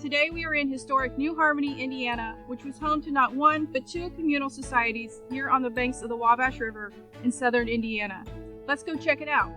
Today we are in historic New Harmony, Indiana, which was home to not one, but two communal societies here on the banks of the Wabash River in southern Indiana. Let's go check it out.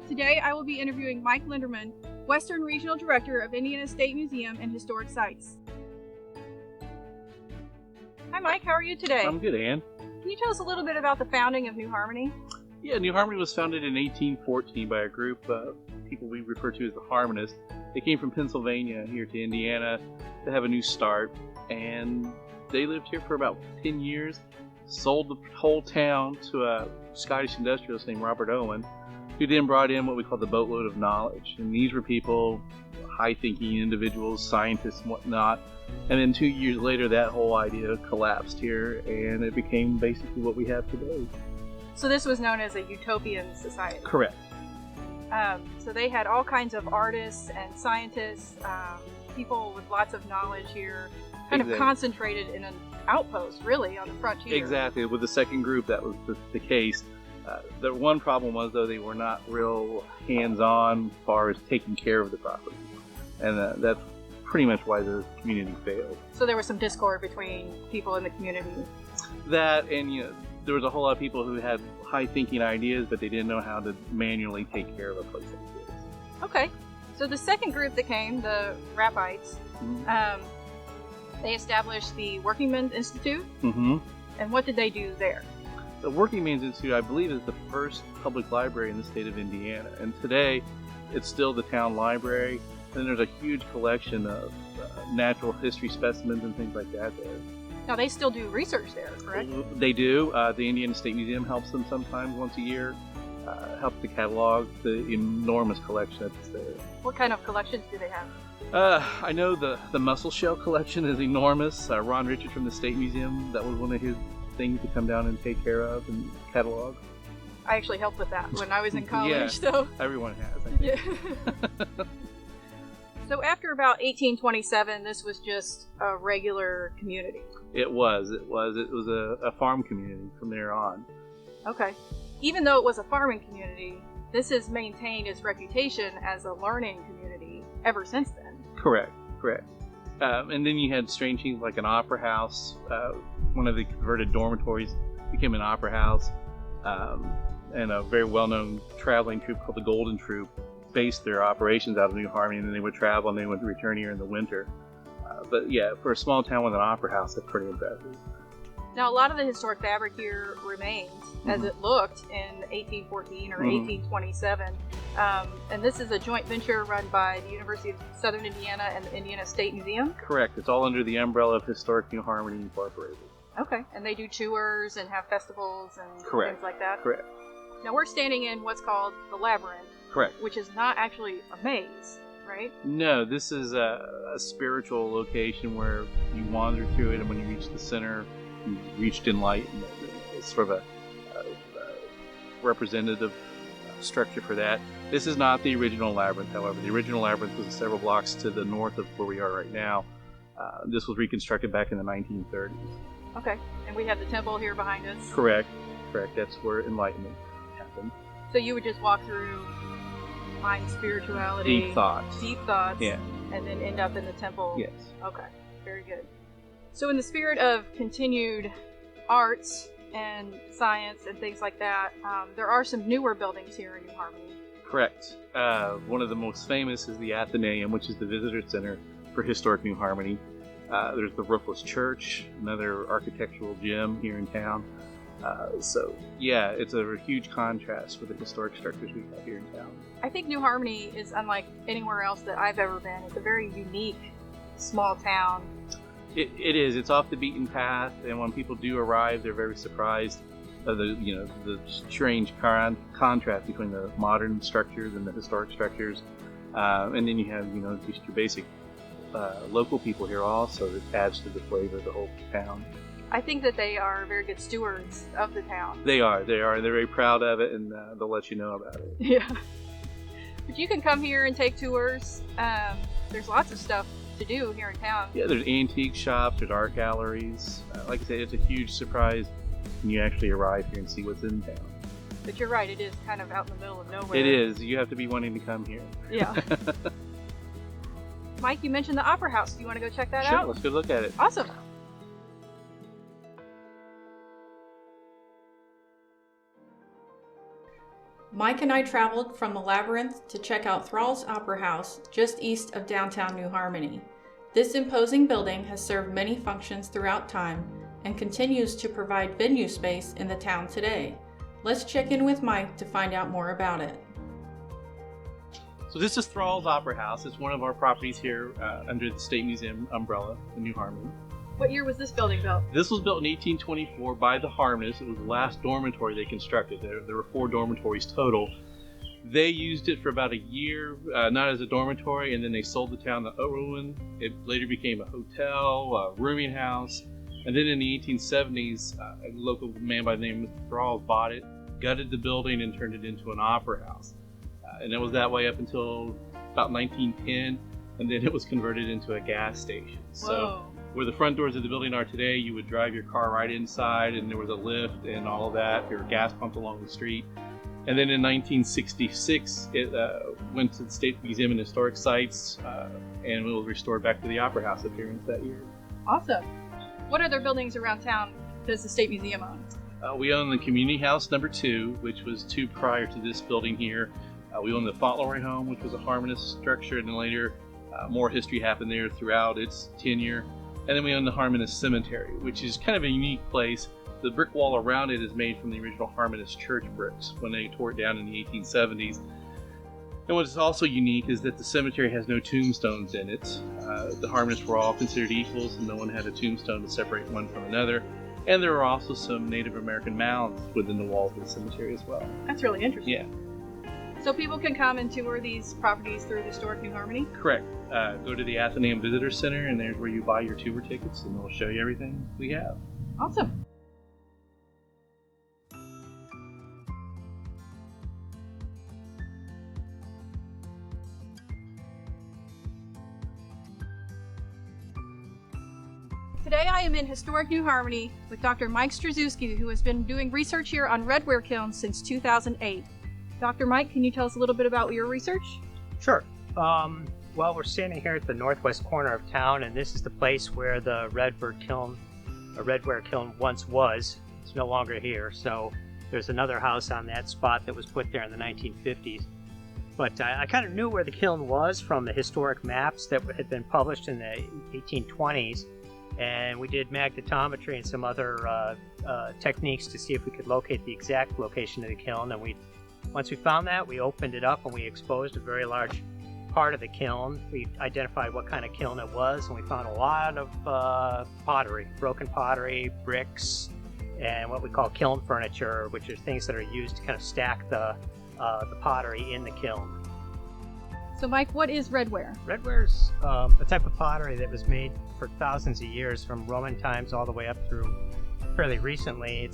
Today I will be interviewing Mike Linderman, Western Regional Director of Indiana State Museum and Historic Sites. Hi Mike, how are you today? I'm good, Ann. Can you tell us a little bit about the founding of New Harmony? Yeah, New Harmony was founded in 1814 by a group of people we refer to as the Harmonists. They came from Pennsylvania here to Indiana to have a new start, and they lived here for about 10 years, sold the whole town to a Scottish industrialist named Robert Owen, who then brought in what we call the boatload of knowledge. And these were people, high-thinking individuals, scientists and whatnot. And then 2 years later, that whole idea collapsed here, and it became basically what we have today. So this was known as a utopian society? Correct. So they had all kinds of artists and scientists, people with lots of knowledge here, kind of concentrated in an outpost, really, on the frontier. Exactly. With the second group, that was the case. The one problem was, though, they were not real hands-on as far as taking care of the property. And that's pretty much why the community failed. So there was some discord between people in the community. That, and there was a whole lot of people who had high-thinking ideas, but they didn't know how to manually take care of a place like this. Okay. So the second group that came, the Rappites, they established the Working Men's Institute. Mm-hmm. And what did they do there? The Working Men's Institute, I believe, is the first public library in the state of Indiana. And today, it's still the town library. And there's a huge collection of natural history specimens and things like that there. Now, they still do research there, correct? They do. The Indiana State Museum helps them sometimes once a year, helps to catalog the enormous collection that's there. What kind of collections do they have? I know the mussel shell collection is enormous. Ron Richards from the State Museum, that was one of his things to come down and take care of and catalog. I actually helped with that when I was in college. Yeah, so everyone has, I think. Yeah. So after about 1827, this was just a regular community. It was a farm community from there on. Okay. Even though it was a farming community, this has maintained its reputation as a learning community ever since then. Correct. And then you had strange things like an opera house. One of the converted dormitories became an opera house. And a very well-known traveling troupe called the Golden Troupe based their operations out of New Harmony, and then they would travel and they would return here in the winter. But yeah, for a small town with an opera house, that's pretty impressive. Now, a lot of the historic fabric here remains as it looked in 1814 or 1827. And this is a joint venture run by the University of Southern Indiana and the Indiana State Museum? Correct. It's all under the umbrella of Historic New Harmony Incorporated. Okay. And they do tours and have festivals and things like that? Correct. Now, we're standing in what's called the Labyrinth. Correct. Which is not actually a maze, right? No, this is a spiritual location where you wander through it, and when you reach the center, you reached enlightenment. It's sort of a representative structure for that. This is not the original labyrinth, however. The original labyrinth was several blocks to the north of where we are right now. This was reconstructed back in the 1930s. Okay, and we have the temple here behind us. Correct. That's where enlightenment happened. So you would just walk through, find spirituality, deep thoughts, yeah, and then end up in the temple. Yes. Okay, very good. So in the spirit of continued arts and science and things like that, there are some newer buildings here in New Harmony. Correct. One of the most famous is the Athenaeum, which is the visitor center for Historic New Harmony. There's the roofless church, another architectural gem here in town. So, yeah, it's a huge contrast with the historic structures we have here in town. I think New Harmony is unlike anywhere else that I've ever been. It's a very unique small town. It is. It's off the beaten path, and when people do arrive, they're very surprised of the strange contrast between the modern structures and the historic structures. And then you have just your basic local people here also that adds to the flavor of the whole town. I think that they are very good stewards of the town. They are. They're very proud of it, and they'll let you know about it. Yeah. But you can come here and take tours. There's lots of stuff to do here in town. Yeah, there's antique shops, there's art galleries. Like I said, it's a huge surprise when you actually arrive here and see what's in town. But you're right, it is kind of out in the middle of nowhere. It is. You have to be wanting to come here. Yeah. Mike, you mentioned the Opera House. Do you want to go check that out? Sure, let's go look at it. Awesome. Mike and I traveled from the Labyrinth to check out Thralls Opera House just east of downtown New Harmony. This imposing building has served many functions throughout time and continues to provide venue space in the town today. Let's check in with Mike to find out more about it. So this is Thralls Opera House. It's one of our properties here under the State Museum umbrella in New Harmony. What year was this building built? This was built in 1824 by the Harmonists. It was the last dormitory they constructed. There were 4 dormitories total. They used it for about a year, not as a dormitory, and then they sold the town to Owen. It later became a hotel, a rooming house, and then in the 1870s, a local man by the name of Mr. Thralls bought it, gutted the building, and turned it into an opera house. And it was that way up until about 1910, and then it was converted into a gas station. Whoa. So where the front doors of the building are today, you would drive your car right inside, and there was a lift and all of that. There were gas pumps along the street. And then in 1966, it went to the State Museum and Historic Sites, and it was restored back to the Opera House appearance that year. Awesome. What other buildings around town does the State Museum own? We own the Community House number 2, which was 2 prior to this building here. We own the Fauntleroy Home, which was a Harmonist structure, and then later more history happened there throughout its tenure. And then we own the Harmonist Cemetery, which is kind of a unique place. The brick wall around it is made from the original Harmonist church bricks when they tore it down in the 1870s. And what is also unique is that the cemetery has no tombstones in it. The Harmonists were all considered equals, and no one had a tombstone to separate one from another. And there are also some Native American mounds within the walls of the cemetery as well. That's really interesting. Yeah. So people can come and tour these properties through Historic New Harmony? Correct. Go to the Athenaeum Visitor Center, and there's where you buy your tour tickets, and they'll show you everything we have. Awesome. Today I am in Historic New Harmony with Dr. Mike Strezewski, who has been doing research here on Redware Kiln since 2008. Dr. Mike, can you tell us a little bit about your research? Sure. Well, we're standing here at the northwest corner of town, and this is the place where the Redware Kiln once was. It's no longer here, so there's another house on that spot that was put there in the 1950s. But I kind of knew where the kiln was from the historic maps that had been published in the 1820s, and we did magnetometry and some other techniques to see if we could locate the exact location of the kiln. And once we found that, we opened it up and we exposed a very large part of the kiln. We identified what kind of kiln it was, and we found a lot of pottery, broken pottery, bricks, and what we call kiln furniture, which are things that are used to kind of stack the pottery in the kiln. So Mike, what is redware? Redware's a type of pottery that was made for thousands of years, from Roman times all the way up through fairly recently.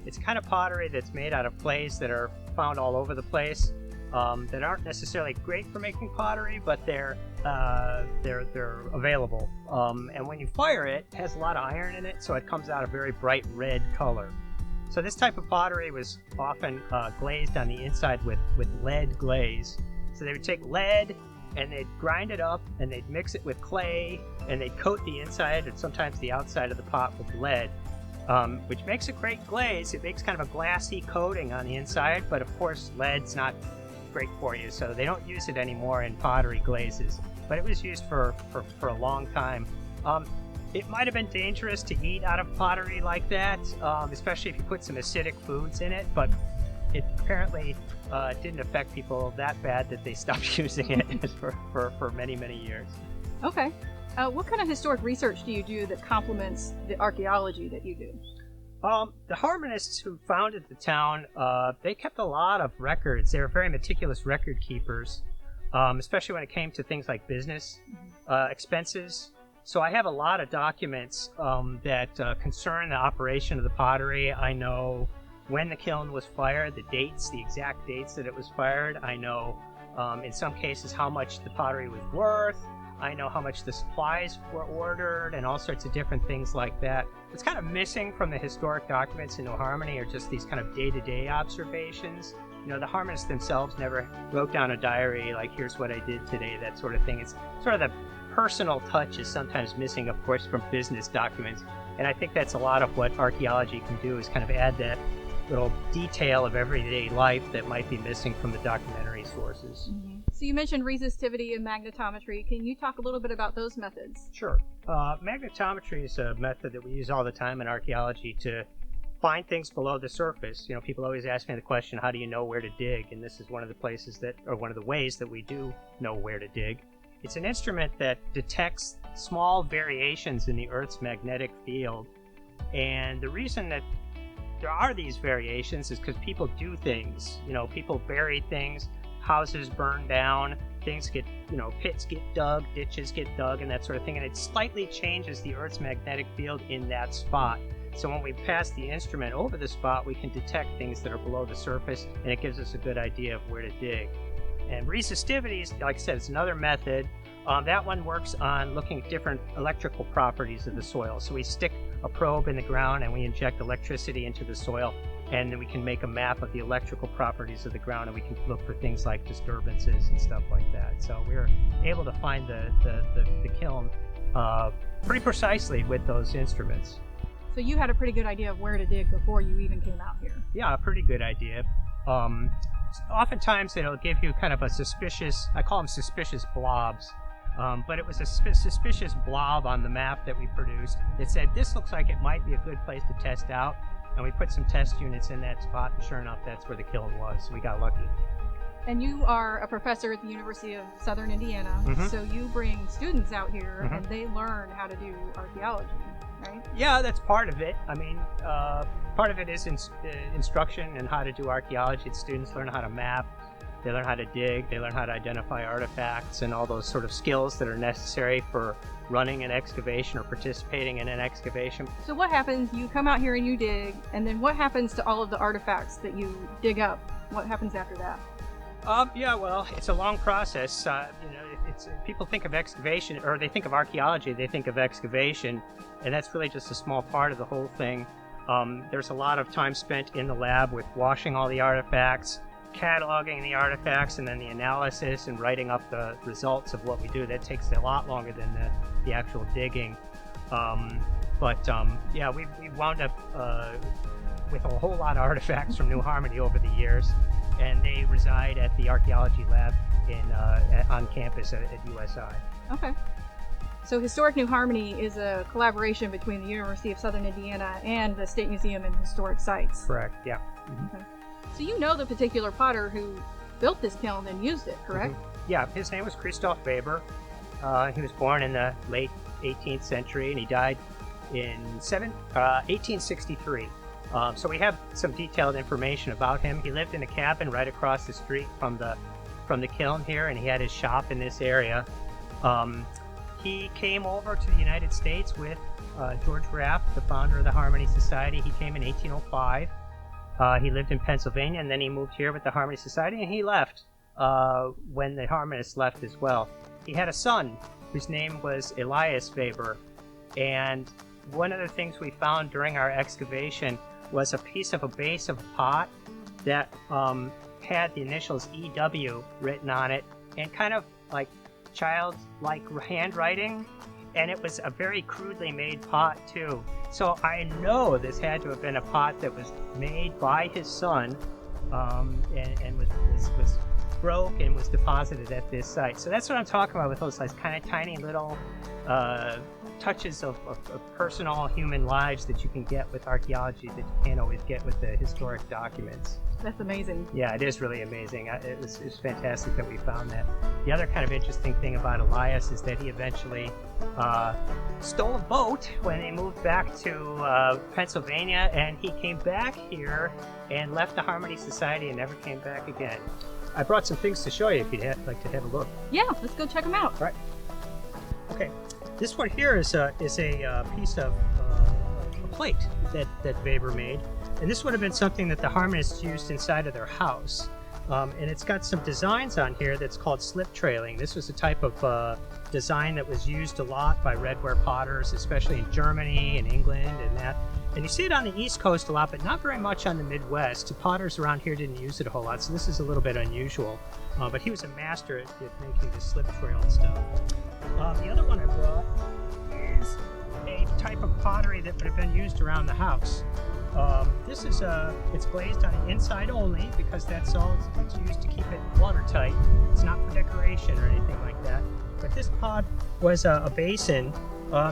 It's kind of pottery that's made out of clays that are found all over the place, that aren't necessarily great for making pottery, but they're available. And when you fire it, it has a lot of iron in it, so it comes out a very bright red color. So this type of pottery was often glazed on the inside with lead glaze. So they would take lead and they'd grind it up and they'd mix it with clay and they'd coat the inside and sometimes the outside of the pot with lead, which makes a great glaze. It makes kind of a glassy coating on the inside, but of course lead's not great for you, so they don't use it anymore in pottery glazes. But it was used for a long time. It might have been dangerous to eat out of pottery like that, especially if you put some acidic foods in it, but it apparently didn't affect people that bad that they stopped using it for many, many years. Okay. What kind of historic research do you do that complements the archaeology that you do? The harmonists who founded the town, they kept a lot of records. They were very meticulous record keepers, especially when it came to things like business expenses. So I have a lot of documents that concern the operation of the pottery. I know when the kiln was fired, the dates, the exact dates that it was fired. I know, in some cases, how much the pottery was worth. I know how much the supplies were ordered and all sorts of different things like that. What's kind of missing from the historic documents in New Harmony are just these kind of day-to-day observations. You know, the harmonists themselves never wrote down a diary like, here's what I did today, that sort of thing. It's sort of the personal touch is sometimes missing, of course, from business documents. And I think that's a lot of what archaeology can do, is kind of add that little detail of everyday life that might be missing from the documentary sources. Mm-hmm. So you mentioned resistivity and magnetometry. Can you talk a little bit about those methods? Sure. Magnetometry is a method that we use all the time in archaeology to find things below the surface. You know, people always ask me the question, how do you know where to dig? And this is one of the places that, or one of the ways that we do know where to dig. It's an instrument that detects small variations in the Earth's magnetic field. And the reason that there are these variations is because people do things. You know, people bury things, houses burn down, things get, you know, pits get dug, ditches get dug, and that sort of thing. And it slightly changes the Earth's magnetic field in that spot. So when we pass the instrument over the spot, we can detect things that are below the surface, and it gives us a good idea of where to dig. And resistivity is, like I said, it's another method. That one works on looking at different electrical properties of the soil. So we stick a probe in the ground and we inject electricity into the soil, and then we can make a map of the electrical properties of the ground, and we can look for things like disturbances and stuff like that. So we're able to find the kiln pretty precisely with those instruments. So you had a pretty good idea of where to dig before you even came out here. Yeah, a pretty good idea. Oftentimes it'll give you kind of a suspicious, I call them suspicious blobs, but it was a suspicious blob on the map that we produced that said, this looks like it might be a good place to test out. And we put some test units in that spot, and sure enough, that's where the kiln was. So we got lucky. And you are a professor at the University of Southern Indiana, so you bring students out here and they learn how to do archaeology, right? Yeah, that's part of it. I mean, part of it is instruction and how to do archaeology. Students learn how to map, they learn how to dig, they learn how to identify artifacts and all those sort of skills that are necessary for running an excavation or participating in an excavation. So what happens, you come out here and you dig, and then what happens to all of the artifacts that you dig up? What happens after that? Yeah, well, it's a long process. You know, people think of excavation, or they think of archaeology, they think of excavation, and that's really just a small part of the whole thing. There's a lot of time spent in the lab with washing all the artifacts, cataloging the artifacts, and then the analysis and writing up the results of what we do. That takes a lot longer than the actual digging. Yeah, we wound up with a whole lot of artifacts from New Harmony over the years, and they reside at the archaeology lab on campus at USI. Okay. So Historic New Harmony is a collaboration between the University of Southern Indiana and the State Museum and Historic Sites. Correct, yeah. Okay. So you know the particular potter who built this kiln and used it, correct? Yeah, his name was Christoph Weber. He was born in the late 18th century, and he died in 1863. So we have some detailed information about him. He lived in a cabin right across the street from the kiln here, and he had his shop in this area. He came over to the United States with George Raff, the founder of the Harmony Society. He came in 1805. He lived in Pennsylvania, and then he moved here with the Harmony Society, and he left when the Harmonists left as well. He had a son whose name was Elias Weber, and one of the things we found during our excavation was a piece of a base of a pot that had the initials EW written on it, and kind of like childlike handwriting, and it was a very crudely made pot too. So I know this had to have been a pot that was made by his son, and was broke and was deposited at this site. So that's what I'm talking about with those like kind of tiny little touches of personal human lives that you can get with archaeology that you can't always get with the historic documents. That's amazing. Yeah, it is really amazing. It was fantastic that we found that. The other kind of interesting thing about Elias is that he eventually stole a boat when they moved back to Pennsylvania, and he came back here and left the Harmony Society and never came back again. I brought some things to show you if you'd like to have a look. Yeah, let's go check them out. Right. Okay. This one here is a piece of a plate that Weber made. And this would have been something that the Harmonists used inside of their house. And it's got some designs on here that's called slip trailing. This was a type of design that was used a lot by redware potters, especially in Germany and England and that. And you see it on the East Coast a lot, but not very much on the Midwest. The potters around here didn't use it a whole lot, so this is a little bit unusual. But he was a master at making this slip trail and stuff. The other one I brought is a type of pottery that would have been used around the house. This is it's glazed on the inside only because that's all it's used to keep it watertight. It's not for decoration or anything like that. But this pot was a basin,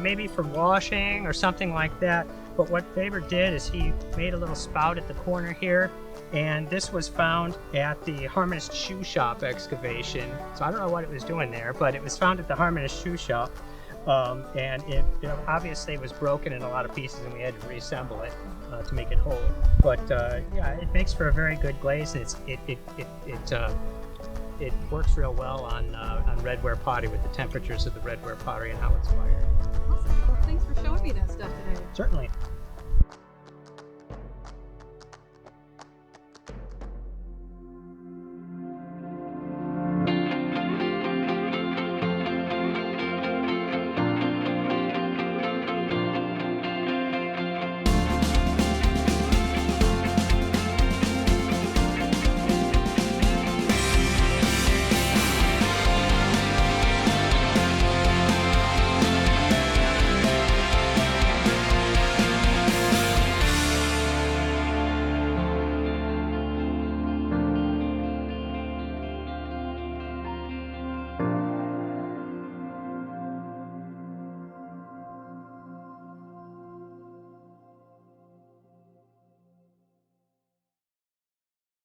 maybe for washing or something like that. But what Weber did is he made a little spout at the corner here, and this was found at the Harmonist Shoe Shop excavation. So I don't know what it was doing there, but it was found at the Harmonist Shoe Shop. And it obviously was broken in a lot of pieces, and we had to reassemble it to make it whole. But yeah, it makes for a very good glaze, and it works real well on redware pottery with the temperatures of the redware pottery and how it's fired. Awesome. Well, thanks for showing me that stuff today. Certainly.